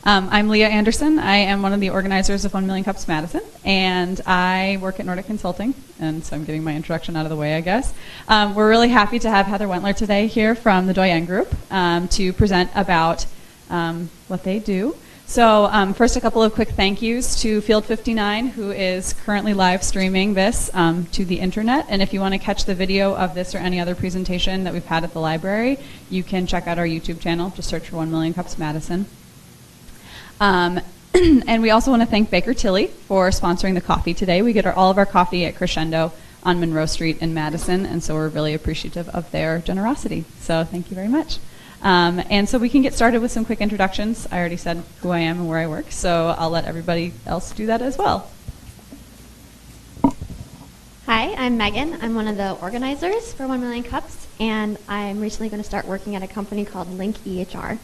I'm Leah Anderson. I am one of the organizers of 1 Million Cups Madison, and I work at Nordic Consulting, and so I'm getting my introduction out of the way, I guess. We're really happy to have Heather Wentler today here from the Doyenne Group to present about what they do. So first, a couple of quick thank yous to Field 59, who is currently live streaming this to the internet. And if you want to catch the video of this or any other presentation that we've had at the library, you can check out our YouTube channel. Just search for 1 Million Cups Madison. And we also want to thank Baker Tilly for sponsoring the coffee today. We get all of our coffee at Crescendo on Monroe Street in Madison, and so we're really appreciative of their generosity. So thank you very much. And so we can get started with some quick introductions. I already said who I am and where I work, so I'll let everybody else do that as well. Hi, I'm Megan. I'm one of the organizers for 1 Million Cups, and I'm recently going to start working at a company called Link EHR.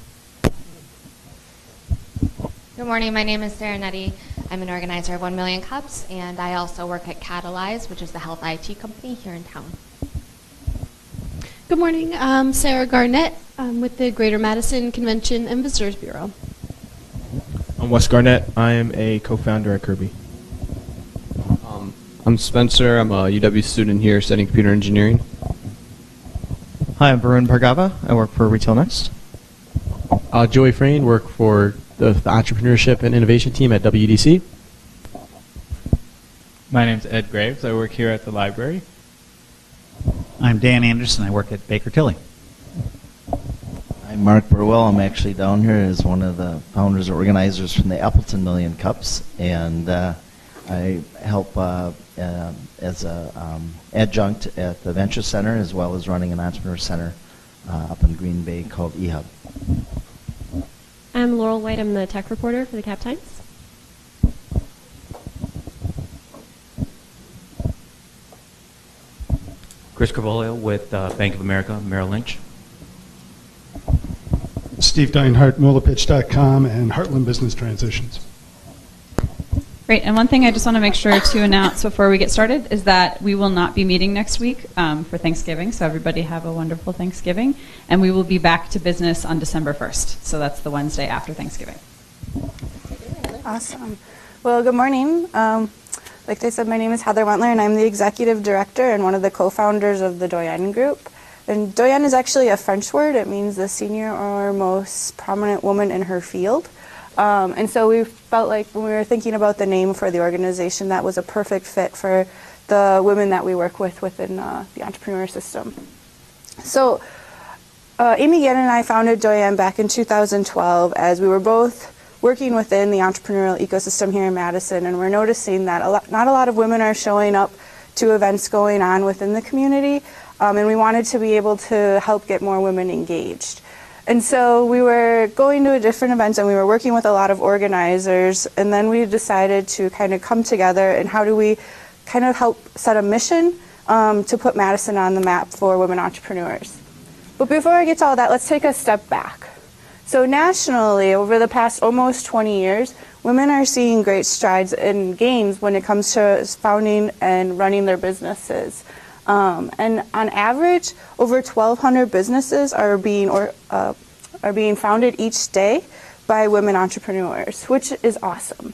Good morning, my name is Sarah Nettie. I'm an organizer of 1 Million Cups, and I also work at Catalyze, which is the health IT company here in town. Good morning, I'm Sarah Garnett. I'm with the Greater Madison Convention and Visitors Bureau. I'm Wes Garnett. I am a co-founder at Kirby. I'm Spencer. I'm a UW student here studying computer engineering. Hi, I'm Varun Bhargava. I work for Retail Next. Joey Frayne, work for the entrepreneurship and innovation team at WDC. My name's Ed Graves. I work here at the library. I'm Dan Anderson. I work at Baker Tilly. I'm Mark Burwell. I'm actually down here as one of the founders or organizers from the Appleton Million Cups, and I help as an adjunct at the Venture Center, as well as running an entrepreneur center up in Green Bay called eHub. I'm Laurel White. I'm the tech reporter for the Cap Times. Chris Carvalho with Bank of America Merrill Lynch. Steve Deinhardt, MoLaPitch.com and Heartland Business Transitions. Great, and one thing I just want to make sure to announce before we get started is that we will not be meeting next week for Thanksgiving, so everybody have a wonderful Thanksgiving, and we will be back to business on December 1st, so that's the Wednesday after Thanksgiving. Awesome. Well, good morning. Like they said, my name is Heather Wentler, and I'm the executive director and one of the co-founders of the Doyenne Group. And Doyenne is actually a French word. It means the senior or most prominent woman in her field. And so we felt like when we were thinking about the name for the organization, that was a perfect fit for the women that we work with within the entrepreneur system. So Amy Gannon and I founded Doyenne back in 2012 as we were both working within the entrepreneurial ecosystem here in Madison, and we're noticing that not a lot of women are showing up to events going on within the community, and we wanted to be able to help get more women engaged. And so we were going to different events and we were working with a lot of organizers, and then we decided to kind of come together and how do we kind of help set a mission to put Madison on the map for women entrepreneurs. But before I get to all that, let's take a step back. So nationally, over the past almost 20 years, women are seeing great strides and gains when it comes to founding and running their businesses. And on average, over 1,200 businesses are being founded each day by women entrepreneurs, which is awesome.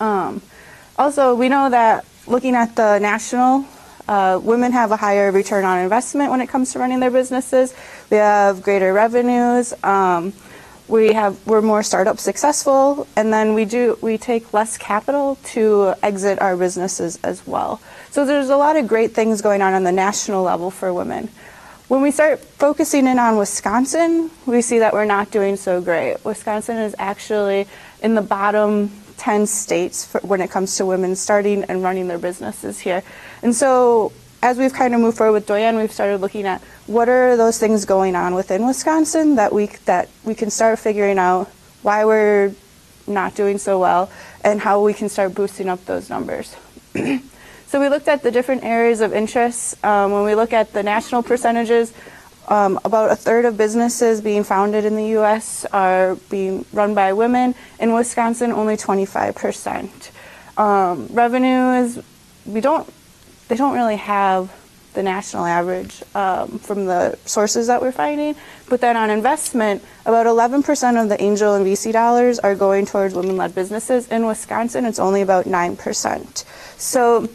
Also, we know that looking at the national, women have a higher return on investment when it comes to running their businesses. We have greater revenues. We're more startup successful, and then we take less capital to exit our businesses as well. So there's a lot of great things going on the national level for women. When we start focusing in on Wisconsin, we see that we're not doing so great. Wisconsin is actually in the bottom 10 states when it comes to women starting and running their businesses here. And so as we've kind of moved forward with Doyenne, we've started looking at what are those things going on within Wisconsin that we can start figuring out why we're not doing so well and how we can start boosting up those numbers. So we looked at the different areas of interest. When we look at the national percentages, about a third of businesses being founded in the U.S. are being run by women. In Wisconsin, only 25%. Revenue is, they don't really have the national average from the sources that we're finding. But then on investment, about 11% of the angel and VC dollars are going towards women-led businesses. In Wisconsin, it's only about 9%. So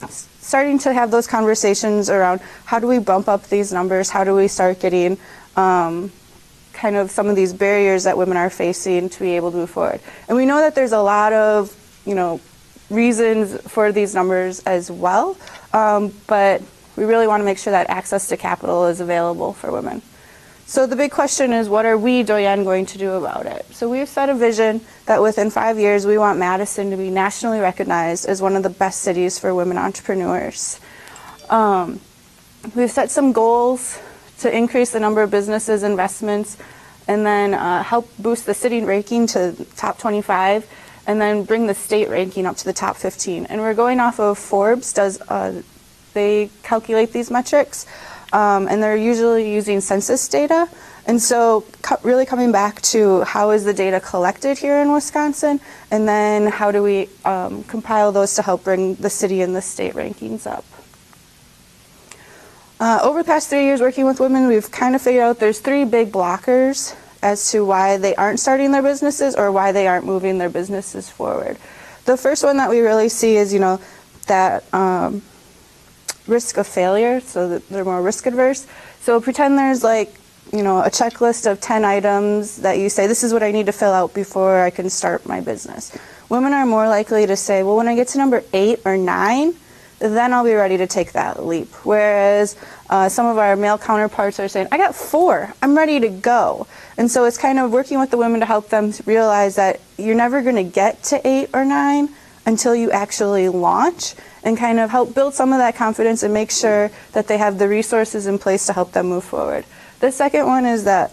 starting to have those conversations around how do we bump up these numbers, how do we start getting kind of some of these barriers that women are facing to be able to move forward. And we know that there's a lot of, reasons for these numbers as well, but we really want to make sure that access to capital is available for women. So the big question is, what are we, Doyenne, going to do about it? So we've set a vision that within 5 years, we want Madison to be nationally recognized as one of the best cities for women entrepreneurs. We've set some goals to increase the number of businesses, investments, and then help boost the city ranking to top 25, and then bring the state ranking up to the top 15. And we're going off of Forbes. They calculate these metrics, and they're usually using census data. And so really coming back to how is the data collected here in Wisconsin, and then how do we compile those to help bring the city and the state rankings up. Over the past 3 years working with women, we've kind of figured out there's 3 big blockers as to why they aren't starting their businesses or why they aren't moving their businesses forward. The first one that we really see is, that risk of failure, so that they're more risk adverse. So pretend there's a checklist of 10 items that you say, this is what I need to fill out before I can start my business. Women are more likely to say, well, when I get to number 8 or 9, then I'll be ready to take that leap. Whereas some of our male counterparts are saying, I got 4, I'm ready to go. And so it's kind of working with the women to help them realize that you're never going to get to 8 or 9 until you actually launch, and kind of help build some of that confidence and make sure that they have the resources in place to help them move forward. The second one is that,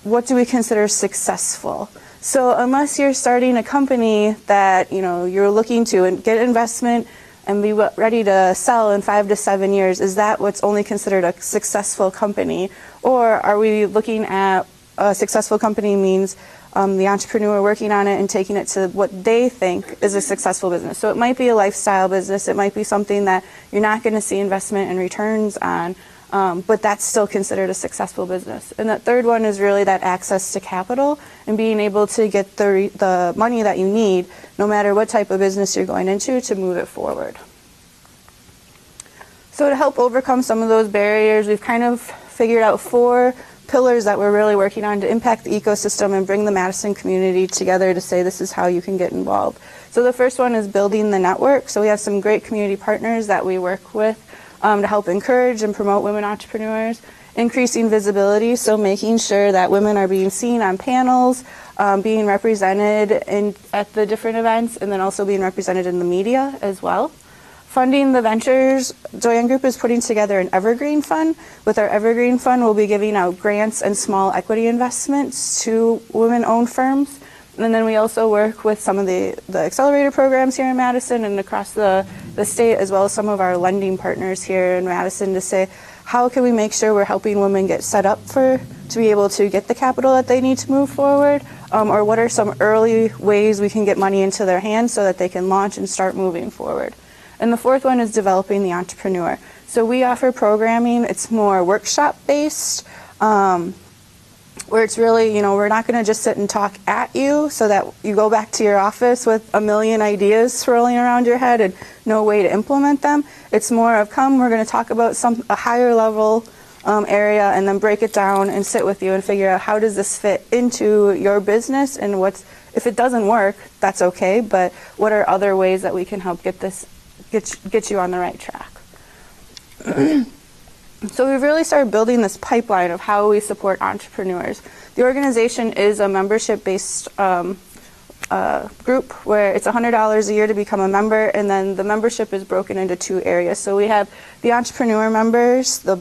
what do we consider successful? So unless you're starting a company that, you're looking to get investment and be ready to sell in 5 to 7 years, is that what's only considered a successful company? Or are we looking at a successful company means the entrepreneur working on it and taking it to what they think is a successful business? So it might be a lifestyle business, it might be something that you're not going to see investment and returns on, but that's still considered a successful business. And that third one is really that access to capital and being able to get the money that you need, no matter what type of business you're going into, to move it forward. So to help overcome some of those barriers, we've kind of figured out 4 pillars that we're really working on to impact the ecosystem and bring the Madison community together to say this is how you can get involved. So the first one is building the network. So we have some great community partners that we work with to help encourage and promote women entrepreneurs. Increasing visibility, so making sure that women are being seen on panels, being represented at the different events, and then also being represented in the media as well. Funding the ventures, Doyenne Group is putting together an evergreen fund. With our evergreen fund, we'll be giving out grants and small equity investments to women-owned firms. And then we also work with some of the accelerator programs here in Madison and across the state, as well as some of our lending partners here in Madison, to say, how can we make sure we're helping women get set up to be able to get the capital that they need to move forward? Or what are some early ways we can get money into their hands so that they can launch and start moving forward? And the fourth one is developing the entrepreneur. So we offer programming. It's more workshop-based, where it's really, we're not going to just sit and talk at you so that you go back to your office with a million ideas swirling around your head and no way to implement them. It's more of, we're going to talk about a higher level area, and then break it down and sit with you and figure out how does this fit into your business, and if it doesn't work, that's okay, but what are other ways that we can help get you on the right track. So we've really started building this pipeline of how we support entrepreneurs. The organization is a membership-based group where it's $100 a year to become a member, and then the membership is broken into 2 areas. So we have the entrepreneur members, the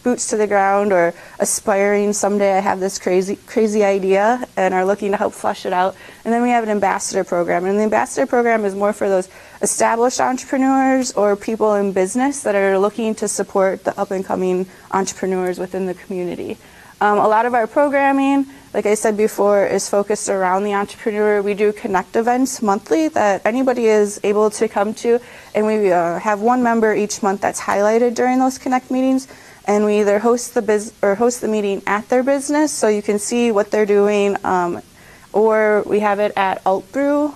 boots to the ground or aspiring, someday I have this crazy idea and are looking to help flesh it out. And then we have an ambassador program, and the ambassador program is more for those established entrepreneurs or people in business that are looking to support the up and coming entrepreneurs within the community. A lot of our programming, like I said before, is focused around the entrepreneur. We do connect events monthly that anybody is able to come to, and we have one member each month that's highlighted during those connect meetings. And we either host the meeting at their business, so you can see what they're doing, or we have it at Alt Brew.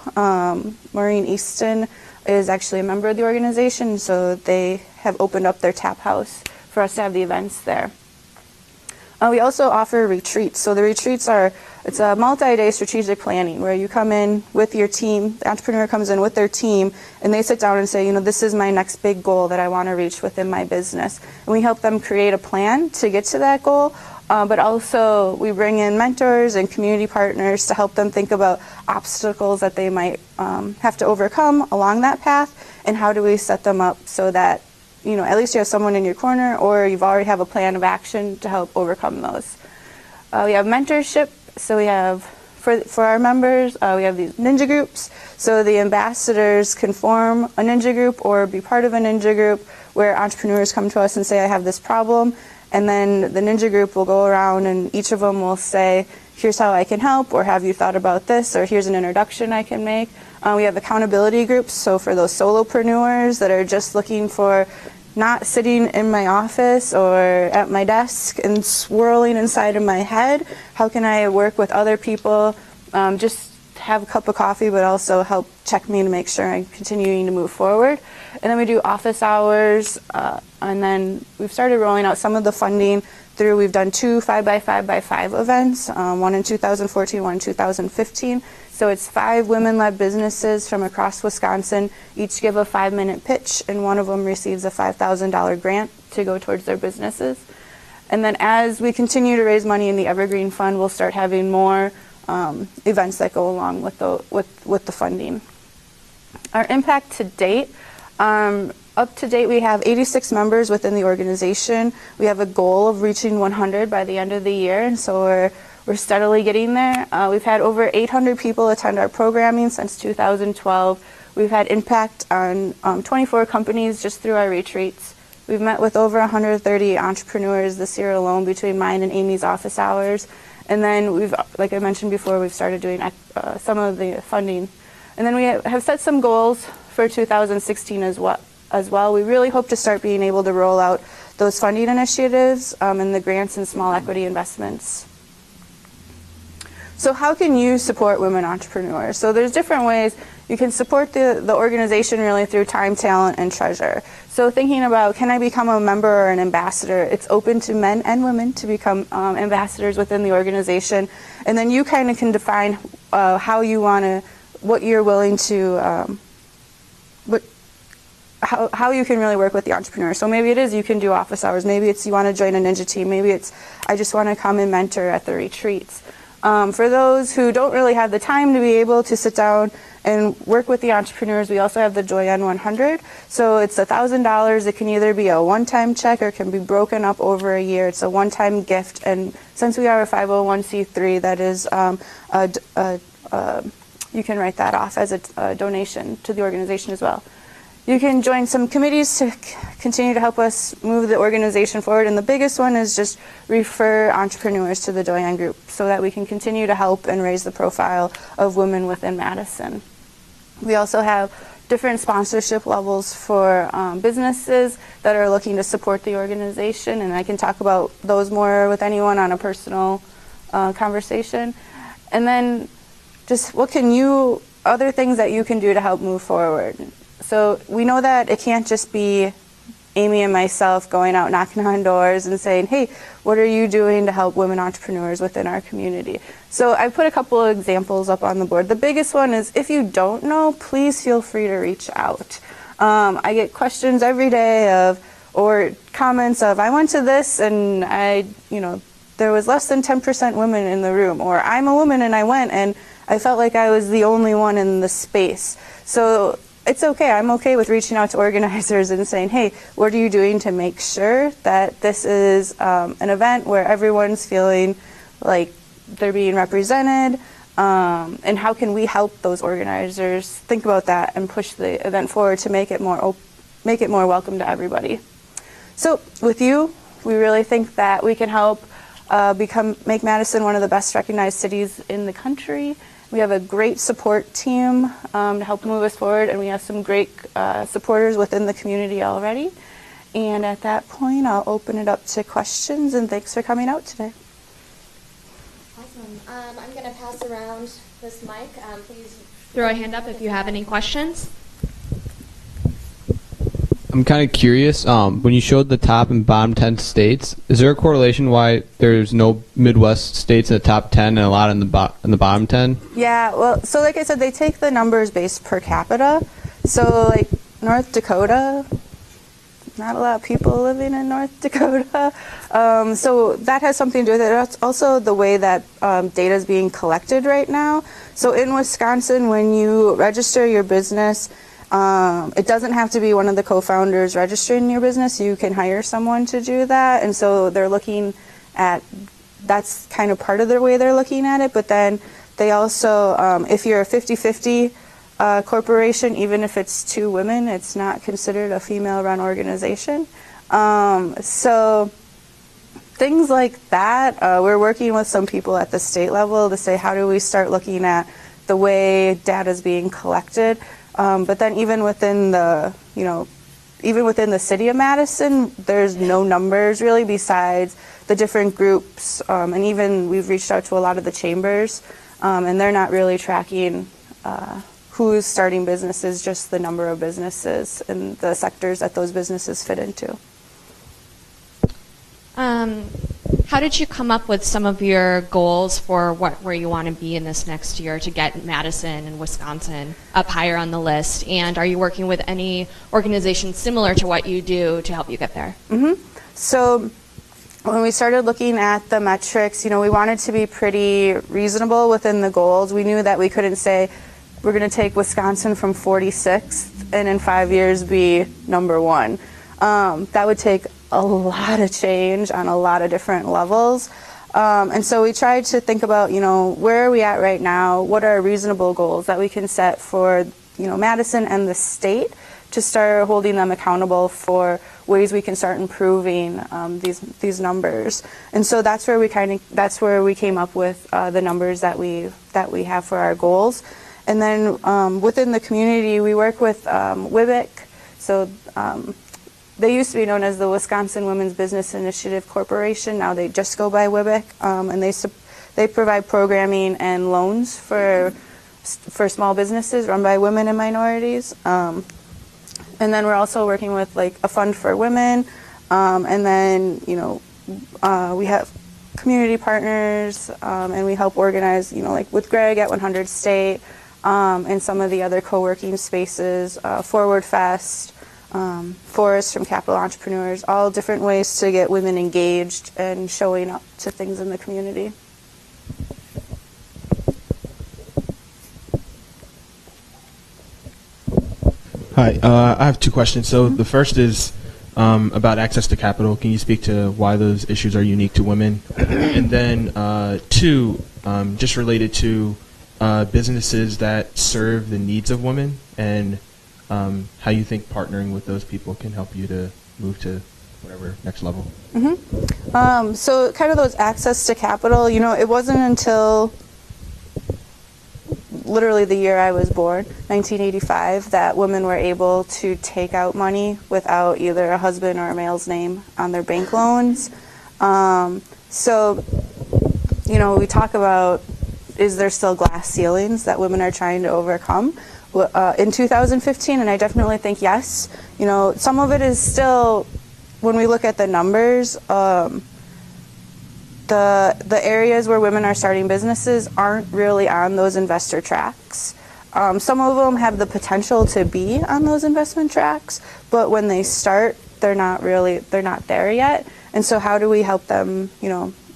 Maureen Easton is actually a member of the organization, so they have opened up their tap house for us to have the events there. We also offer retreats. So the retreats it's a multi-day strategic planning where you come in with your team, the entrepreneur comes in with their team, and they sit down and say, this is my next big goal that I want to reach within my business. And we help them create a plan to get to that goal, but also we bring in mentors and community partners to help them think about obstacles that they might have to overcome along that path, and how do we set them up so that at least you have someone in your corner, or you've already have a plan of action to help overcome those. We have mentorship. So we have, for our members, we have these ninja groups. So the ambassadors can form a ninja group or be part of a ninja group where entrepreneurs come to us and say, I have this problem. And then the ninja group will go around and each of them will say, here's how I can help, or have you thought about this, or here's an introduction I can make. We have accountability groups, so for those solopreneurs that are just looking for not sitting in my office or at my desk and swirling inside of my head, how can I work with other people, just have a cup of coffee, but also help check me to make sure I'm continuing to move forward. And then we do office hours, and then we've started rolling out some of the funding through, we've done 2 5x5x5 events, one in 2014, one in 2015. So it's 5 women-led businesses from across Wisconsin, each give a 5-minute pitch, and one of them receives a $5,000 grant to go towards their businesses. And then as we continue to raise money in the Evergreen Fund, we'll start having more events that go along with the funding. Our impact to date, up to date we have 86 members within the organization. We have a goal of reaching 100 by the end of the year, and so we're steadily getting there. We've had over 800 people attend our programming since 2012. We've had impact on 24 companies just through our retreats. We've met with over 130 entrepreneurs this year alone between mine and Amy's office hours. And then we've, like I mentioned before, we've started doing some of the funding. And then we have set some goals for 2016 as well. We really hope to start being able to roll out those funding initiatives and the grants and small equity investments. So how can you support women entrepreneurs? So there's different ways. You can support the organization really through time, talent, and treasure. So thinking about, can I become a member or an ambassador? It's open to men and women to become ambassadors within the organization. And then you kind of can define how you want to, what you're willing to, how you can really work with the entrepreneur. So maybe it is you can do office hours. Maybe it's you want to join a ninja team. Maybe it's I just want to come and mentor at the retreats. For those who don't really have the time to be able to sit down and work with the entrepreneurs, we also have the Doyenne 100. So it's $1,000. It can either be a one-time check or it can be broken up over a year. It's a one-time gift. And since we are a 501c3, that is, you can write that off as a donation to the organization as well. You can join some committees to continue to help us move the organization forward, and the biggest one is just refer entrepreneurs to the Doyenne Group so that we can continue to help and raise the profile of women within Madison. We also have different sponsorship levels for businesses that are looking to support the organization, and I can talk about those more with anyone on a personal conversation. And then just other things that you can do to help move forward. So we know that it can't just be Amy and myself going out knocking on doors and saying, hey, what are you doing to help women entrepreneurs within our community? So I put a couple of examples up on the board. The biggest one is if you don't know, please feel free to reach out. I get questions every day or comments of, I went to this and there was less than 10% women in the room, or I'm a woman and I went and I felt like I was the only one in the space. So it's okay. I'm okay with reaching out to organizers and saying, hey, what are you doing to make sure that this is an event where everyone's feeling like they're being represented, and how can we help those organizers think about that and push the event forward to make it more welcome to everybody. So with you, we really think that we can help make Madison one of the best recognized cities in the country. We have a great support team to help move us forward, and we have some great supporters within the community already. And at that point, I'll open it up to questions, and thanks for coming out today. Awesome. I'm going to pass around this mic. Please throw a hand up if you have any questions. I'm kind of curious. When you showed the top and bottom 10 states, is there a correlation why there's no Midwest states in the top 10 and a lot in the bottom 10? Yeah, well, so like I said, they take the numbers based per capita. So like North Dakota, not a lot of people living in North Dakota. So that has something to do with it. It's also the way that data is being collected right now. So in Wisconsin, when you register your business, it doesn't have to be one of the co-founders registering your business. You can hire someone to do that. And so they're looking at, that's kind of part of the way they're looking at it. But then they also, if you're a 50-50 corporation, even if it's 2 women, it's not considered a female-run organization. So things like that, we're working with some people at the state level to say, how do we start looking at the way data is being collected? But then even within the, even within the city of Madison, there's no numbers really besides the different groups. And even we've reached out to a lot of the chambers, and they're not really tracking who's starting businesses, just the number of businesses and the sectors that those businesses fit into. How did you come up with some of your goals for where you want to be in this next year to get Madison and Wisconsin up higher on the list? And are you working with any organizations similar to what you do to help you get there? Mm-hmm. So when we started looking at the metrics, we wanted to be pretty reasonable within the goals. We knew that we couldn't say we're going to take Wisconsin from 46th and in 5 years be number 1. That would take a lot of change on a lot of different levels. And so we tried to think about, where are we at right now? What are reasonable goals that we can set for, Madison and the state to start holding them accountable for ways we can start improving these numbers. And so that's where we came up with the numbers that we have for our goals. And then within the community, we work with WIBIC. So they used to be known as the Wisconsin Women's Business Initiative Corporation. Now they just go by WIBIC, and they provide programming and loans for small businesses run by women and minorities. And then we're also working with like a fund for women, and then we have community partners, and we help organize like with Greg at 100 State, and some of the other co-working spaces, Forward Fest. Forest from Capital Entrepreneurs, all different ways to get women engaged and showing up to things in the community. Hi, I have 2 questions. So the first is about access to capital. Can you speak to why those issues are unique to women? And then 2, just related to businesses that serve the needs of women and how you think partnering with those people can help you to move to whatever next level. Mm-hmm. So kind of those access to capital, it wasn't until literally the year I was born, 1985, that women were able to take out money without either a husband or a male's name on their bank loans. So, we talk about, is there still glass ceilings that women are trying to overcome? In 2015, and I definitely think yes. Some of it is still, when we look at the numbers, the areas where women are starting businesses aren't really on those investor tracks. Some of them have the potential to be on those investment tracks, but when they start, they're not there yet. And so how do we help them,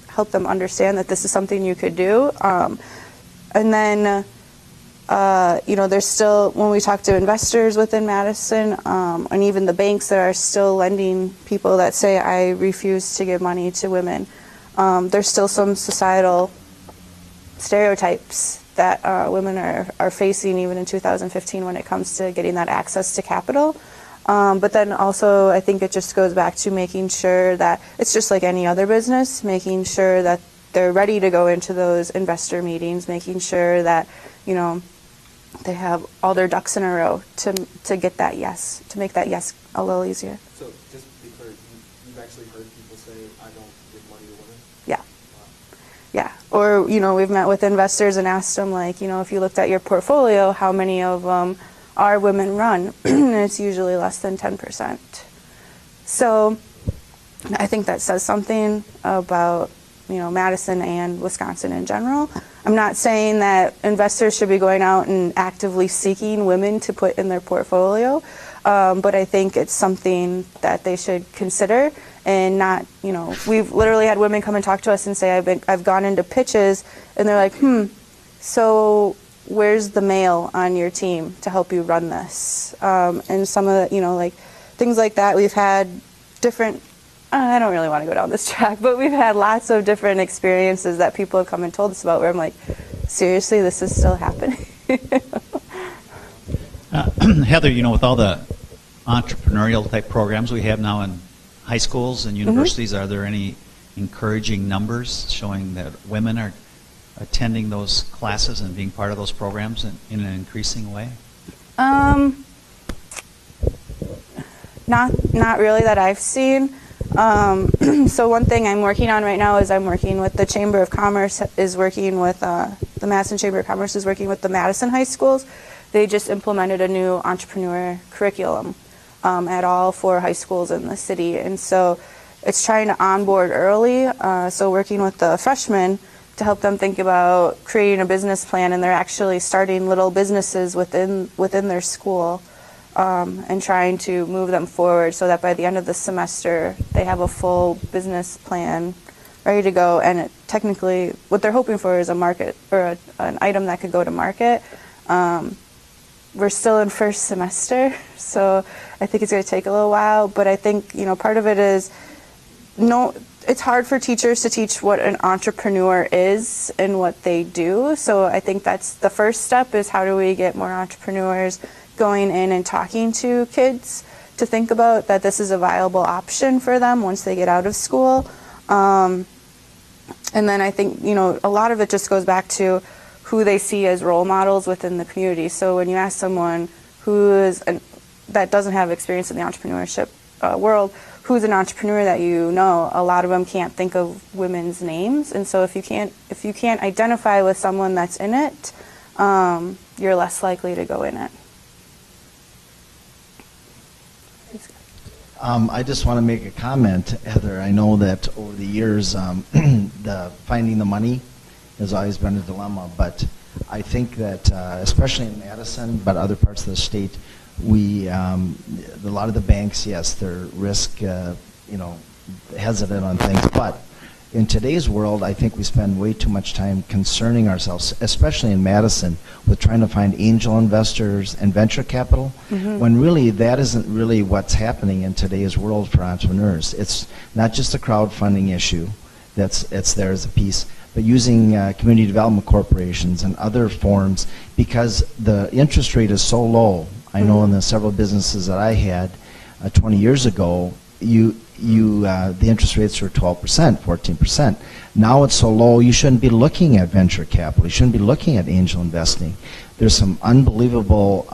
help them understand that this is something you could do? And then there's still, when we talk to investors within Madison, and even the banks that are still lending people that say, I refuse to give money to women, there's still some societal stereotypes that women are facing even in 2015 when it comes to getting that access to capital. But then also, I think it just goes back to making sure that it's just like any other business, making sure that they're ready to go into those investor meetings, making sure that, you know, they have all their ducks in a row to get that yes, to make that yes a little easier. So just to be clear, you've actually heard people say, I don't give money to women? Yeah. Yeah. Or, you know, we've met with investors and asked them, like, you know, if you looked at your portfolio, how many of them are women run? And it's usually less than 10%. So I think that says something about, you know, Madison and Wisconsin in general. I'm not saying that investors should be going out and actively seeking women to put in their portfolio, but I think it's something that they should consider and not, you know, we've literally had women come and talk to us and say, I've gone into pitches, and they're like, so where's the male on your team to help you run this? And some of the, you know, like things like that, we've had different, I don't really want to go down this track, but we've had lots of different experiences that people have come and told us about where I'm like, seriously, this is still happening? Heather, you know, with all the entrepreneurial type programs we have now in high schools and universities, are there any encouraging numbers showing that women are attending those classes and being part of those programs in an increasing way? Not really that I've seen. So one thing I'm working on right now is I'm working with the Chamber of Commerce, is working with the Madison Chamber of Commerce is working with the Madison high schools. They just implemented a new entrepreneur curriculum at all 4 high schools in the city, and so it's trying to onboard early. So working with the freshmen to help them think about creating a business plan, and they're actually starting little businesses within their school. And trying to move them forward so that by the end of the semester they have a full business plan ready to go. And it, technically, what they're hoping for is a market or an item that could go to market. We're still in first semester, so I think it's going to take a little while. But I think, you know, part of it is it's hard for teachers to teach what an entrepreneur is and what they do. So I think that's the first step, is how do we get more entrepreneurs going in and talking to kids to think about that this is a viable option for them once they get out of school. And then I think, you know, a lot of it just goes back to who they see as role models within the community. So when you ask someone that doesn't have experience in the entrepreneurship world, who's an entrepreneur that you know, a lot of them can't think of women's names. And so if you can't identify with someone that's in it, you're less likely to go in it. I just want to make a comment, Heather. I know that over the years, the finding the money has always been a dilemma, but I think that, especially in Madison, but other parts of the state, a lot of the banks, yes, they're risk, hesitant on things, but in today's world, I think we spend way too much time concerning ourselves, especially in Madison, with trying to find angel investors and venture capital, when really that isn't really what's happening in today's world for entrepreneurs. It's not just a crowdfunding issue it's there as a piece, but using community development corporations and other forms, because the interest rate is so low. I know in the several businesses that I had 20 years ago, the interest rates were 12%, 14%. Now it's so low, you shouldn't be looking at venture capital. You shouldn't be looking at angel investing. There's some unbelievable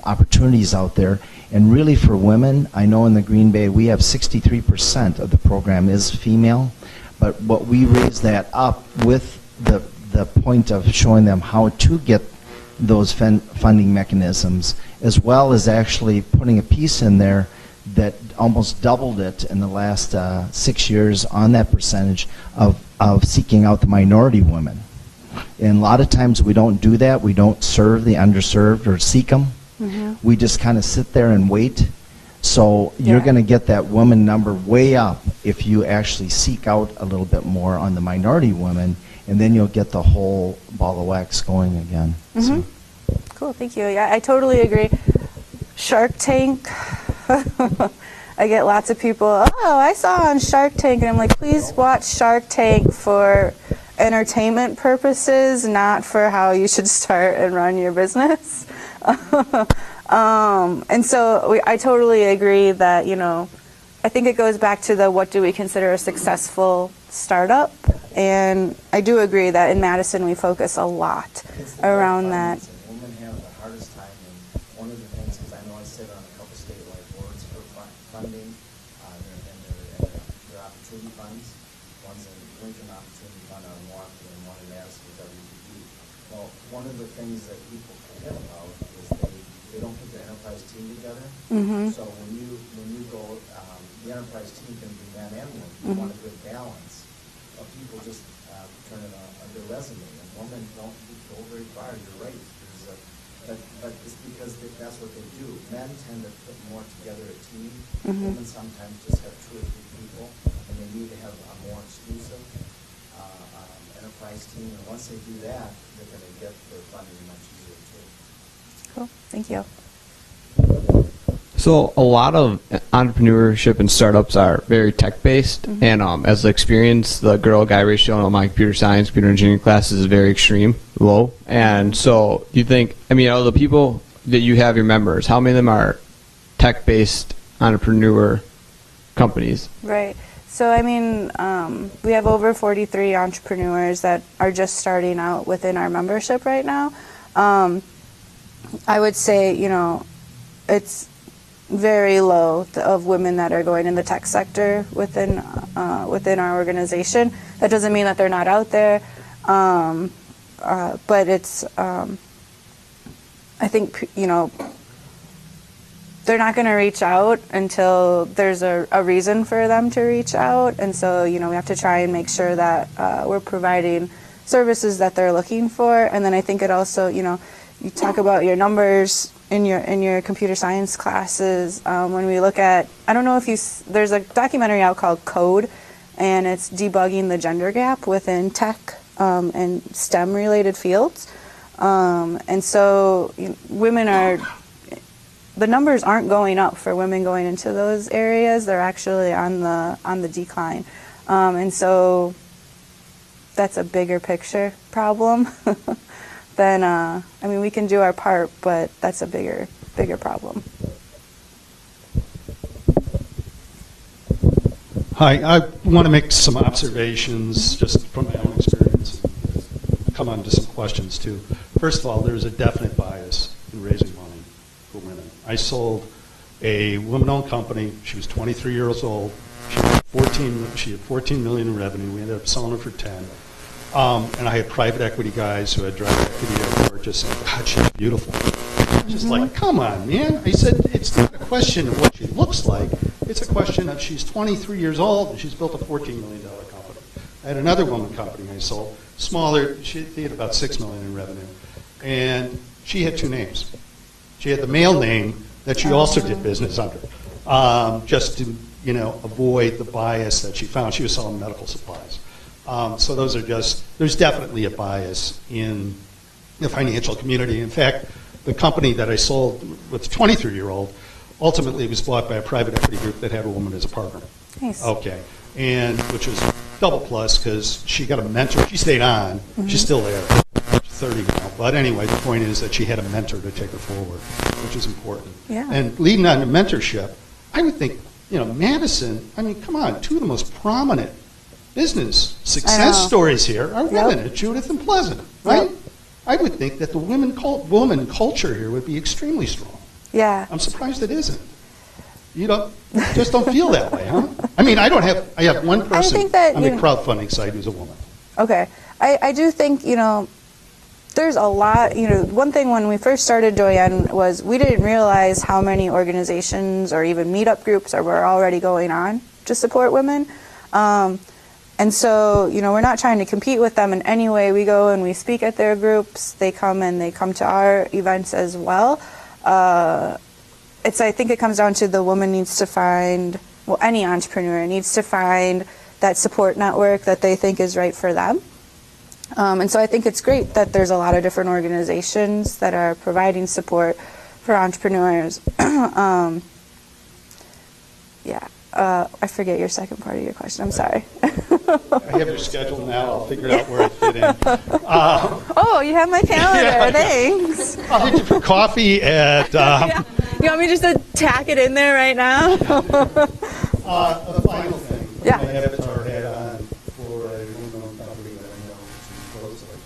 opportunities out there. And really for women, I know in the Green Bay we have 63% of the program is female. But what we raise that up with the point of showing them how to get those funding mechanisms, as well as actually putting a piece in there that almost doubled it in the last 6 years on that percentage of seeking out the minority women. And a lot of times we don't do that. We don't serve the underserved or seek them. We just kind of sit there and wait. So you're going to get that woman number way up if you actually seek out a little bit more on the minority women, and then you'll get the whole ball of wax going again. So. Cool, thank you. Yeah, I totally agree. Shark Tank. I get lots of people, I saw on Shark Tank, and I'm like, please watch Shark Tank for entertainment purposes, not for how you should start and run your business. And so I totally agree that, I think it goes back to the what do we consider a successful startup? And I do agree that in Madison we focus a lot around that. Women have the hardest time, and one of the things, because I know I sit on a couple statewide boards for funding, and their opportunity funds. One's in Lincoln Opportunity Fund out in Milwaukee, and one in Madison with WPP. Well, one of the things that people forget about is they don't put the enterprise team together. Mm-hmm. So when you go, the enterprise team can be men and women. You want a good balance. But people just turn it on their resume, and women don't go very far. You're right. But it's because that's what they do. Men tend to put more together a team. Mm-hmm. Women sometimes just have 2 or 3 people, and they need to have a more exclusive enterprise team. And once they do that, they're going to get their funding much easier too. Cool. Thank you. So a lot of entrepreneurship and startups are very tech-based, and as the experience, the girl-guy ratio in my computer science, computer engineering classes is very extreme, low. And so do you think, out of the people that you have, your members, how many of them are tech-based entrepreneur companies? Right. So, we have over 43 entrepreneurs that are just starting out within our membership right now. I would say, it's very low of women that are going in the tech sector within our organization. That doesn't mean that they're not out there, but it's I think they're not going to reach out until there's a reason for them to reach out, and so we have to try and make sure that we're providing services that they're looking for. And then I think it also you talk about your numbers in your computer science classes. When we look at, I don't know if there's a documentary out called Code, and it's debugging the gender gap within tech and STEM related fields. And so the numbers aren't going up for women going into those areas. They're actually on the decline. And so that's a bigger picture problem. Then we can do our part, but that's a bigger problem. Hi, I want to make some observations just from my own experience. Come on to some questions too. First of all, there's a definite bias in raising money for women. I sold a woman-owned company. She was 23 years old. She had 14 million in revenue. We ended up selling her for 10. And I had private equity guys who had private equity at just saying, God, she's beautiful. I'm just like, come on, man. I said, it's not a question of what she looks like. It's a question of she's 23 years old and she's built a $14 million company. I had another woman company I sold, smaller. She had about $6 million in revenue. And she had 2 names. She had the male name that she also did business under, just to avoid the bias that she found. She was selling medical supplies. So there's definitely a bias in the financial community. In fact, the company that I sold with the 23-year-old ultimately was bought by a private equity group that had a woman as a partner. Nice. Okay. And which was double plus because she got a mentor. She stayed on. She's still there. She's 30 now. But anyway, the point is that she had a mentor to take her forward, which is important. Yeah. And leading on to mentorship, I would think, Madison, come on, 2 of the most prominent business success stories here are women, at Judith and Pleasant, right? Yep. I would think that the woman culture here would be extremely strong. Yeah. I'm surprised it isn't. You just don't feel that way, huh? I have one person on the crowdfunding side who's a woman. Okay. I do think, there's a lot, one thing when we first started Doyenne was we didn't realize how many organizations or even meetup groups were already going on to support women. And so, we're not trying to compete with them in any way. We go and we speak at their groups. They come to our events as well. I think it comes down to the woman needs to find, any entrepreneur needs to find that support network that they think is right for them. And so I think it's great that there's a lot of different organizations that are providing support for entrepreneurs. Yeah. I forget your second part of your question. I'm sorry. I have your schedule now. I'll figure out where I fit in. Oh, you have my calendar. Yeah. Thanks. I'll hit you for coffee at. Yeah. You want me just to tack it in there right now? The final thing. Yeah. My avatar hat on for a woman-owned company that I know closely.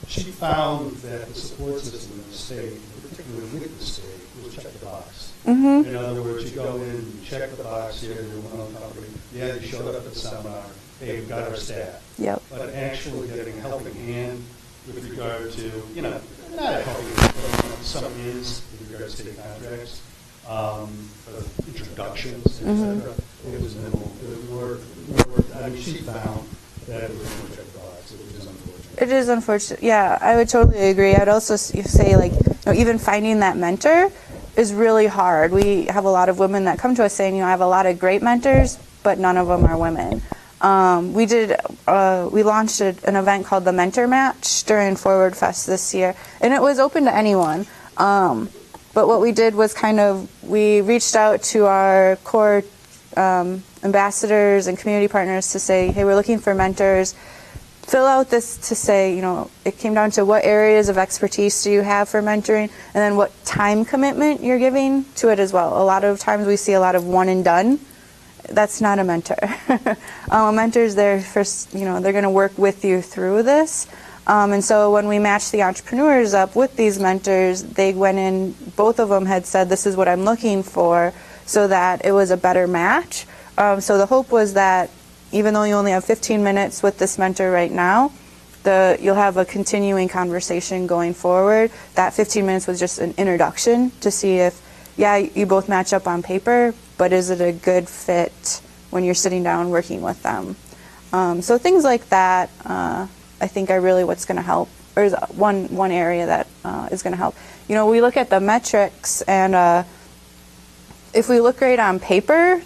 She found that the support system in the state, particularly with the state, was check the box. Mm-hmm. In other words, you go in, you check the box, you're a woman-owned company. Yeah, you showed up at the seminar. Hey, we've got our staff. Yep. But actually getting a helping hand with regard to, not a helping hand, but some is with regard to state contracts, introductions, etc. It was minimal. It was more, she found that it was more check the box. It was unfortunate. It is unfortunate. Yeah, I would totally agree. I'd also say, even finding that mentor is really hard. We have a lot of women that come to us saying, I have a lot of great mentors, but none of them are women. We launched an event called the Mentor Match during Forward Fest this year, and it was open to anyone. But what we did was we reached out to our core ambassadors and community partners to say, hey, we're looking for mentors. Fill out this to say, it came down to what areas of expertise do you have for mentoring, and then what time commitment you're giving to it as well. A lot of times we see a lot of one and done. That's not a mentor. A mentor's there first, they're going to work with you through this. And so when we matched the entrepreneurs up with these mentors, they went in, both of them had said, this is what I'm looking for, so that it was a better match. So the hope was that even though you only have 15 minutes with this mentor right now, you'll have a continuing conversation going forward. That 15 minutes was just an introduction to see if, you both match up on paper, but is it a good fit when you're sitting down working with them? So things like that, I think are really what's going to help, or is one area that is going to help. We look at the metrics, and if we look great on paper,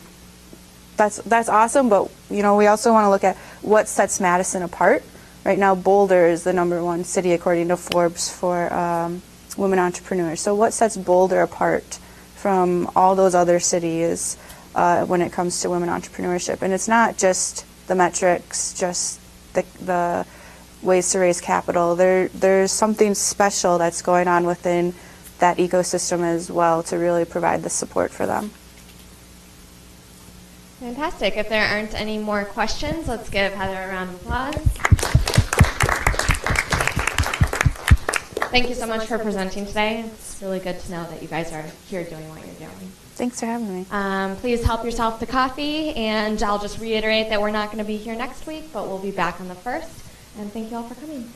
that's awesome, but we also want to look at what sets Madison apart. Right now, Boulder is the #1 city according to Forbes for women entrepreneurs. So what sets Boulder apart from all those other cities when it comes to women entrepreneurship? And it's not just the metrics, just the ways to raise capital. There's something special that's going on within that ecosystem as well to really provide the support for them. Fantastic. If there aren't any more questions, let's give Heather a round of applause. Thank you so much for presenting today. It's really good to know that you guys are here doing what you're doing. Thanks for having me. Please help yourself to coffee, and I'll just reiterate that we're not going to be here next week, but we'll be back on the 1st. And thank you all for coming.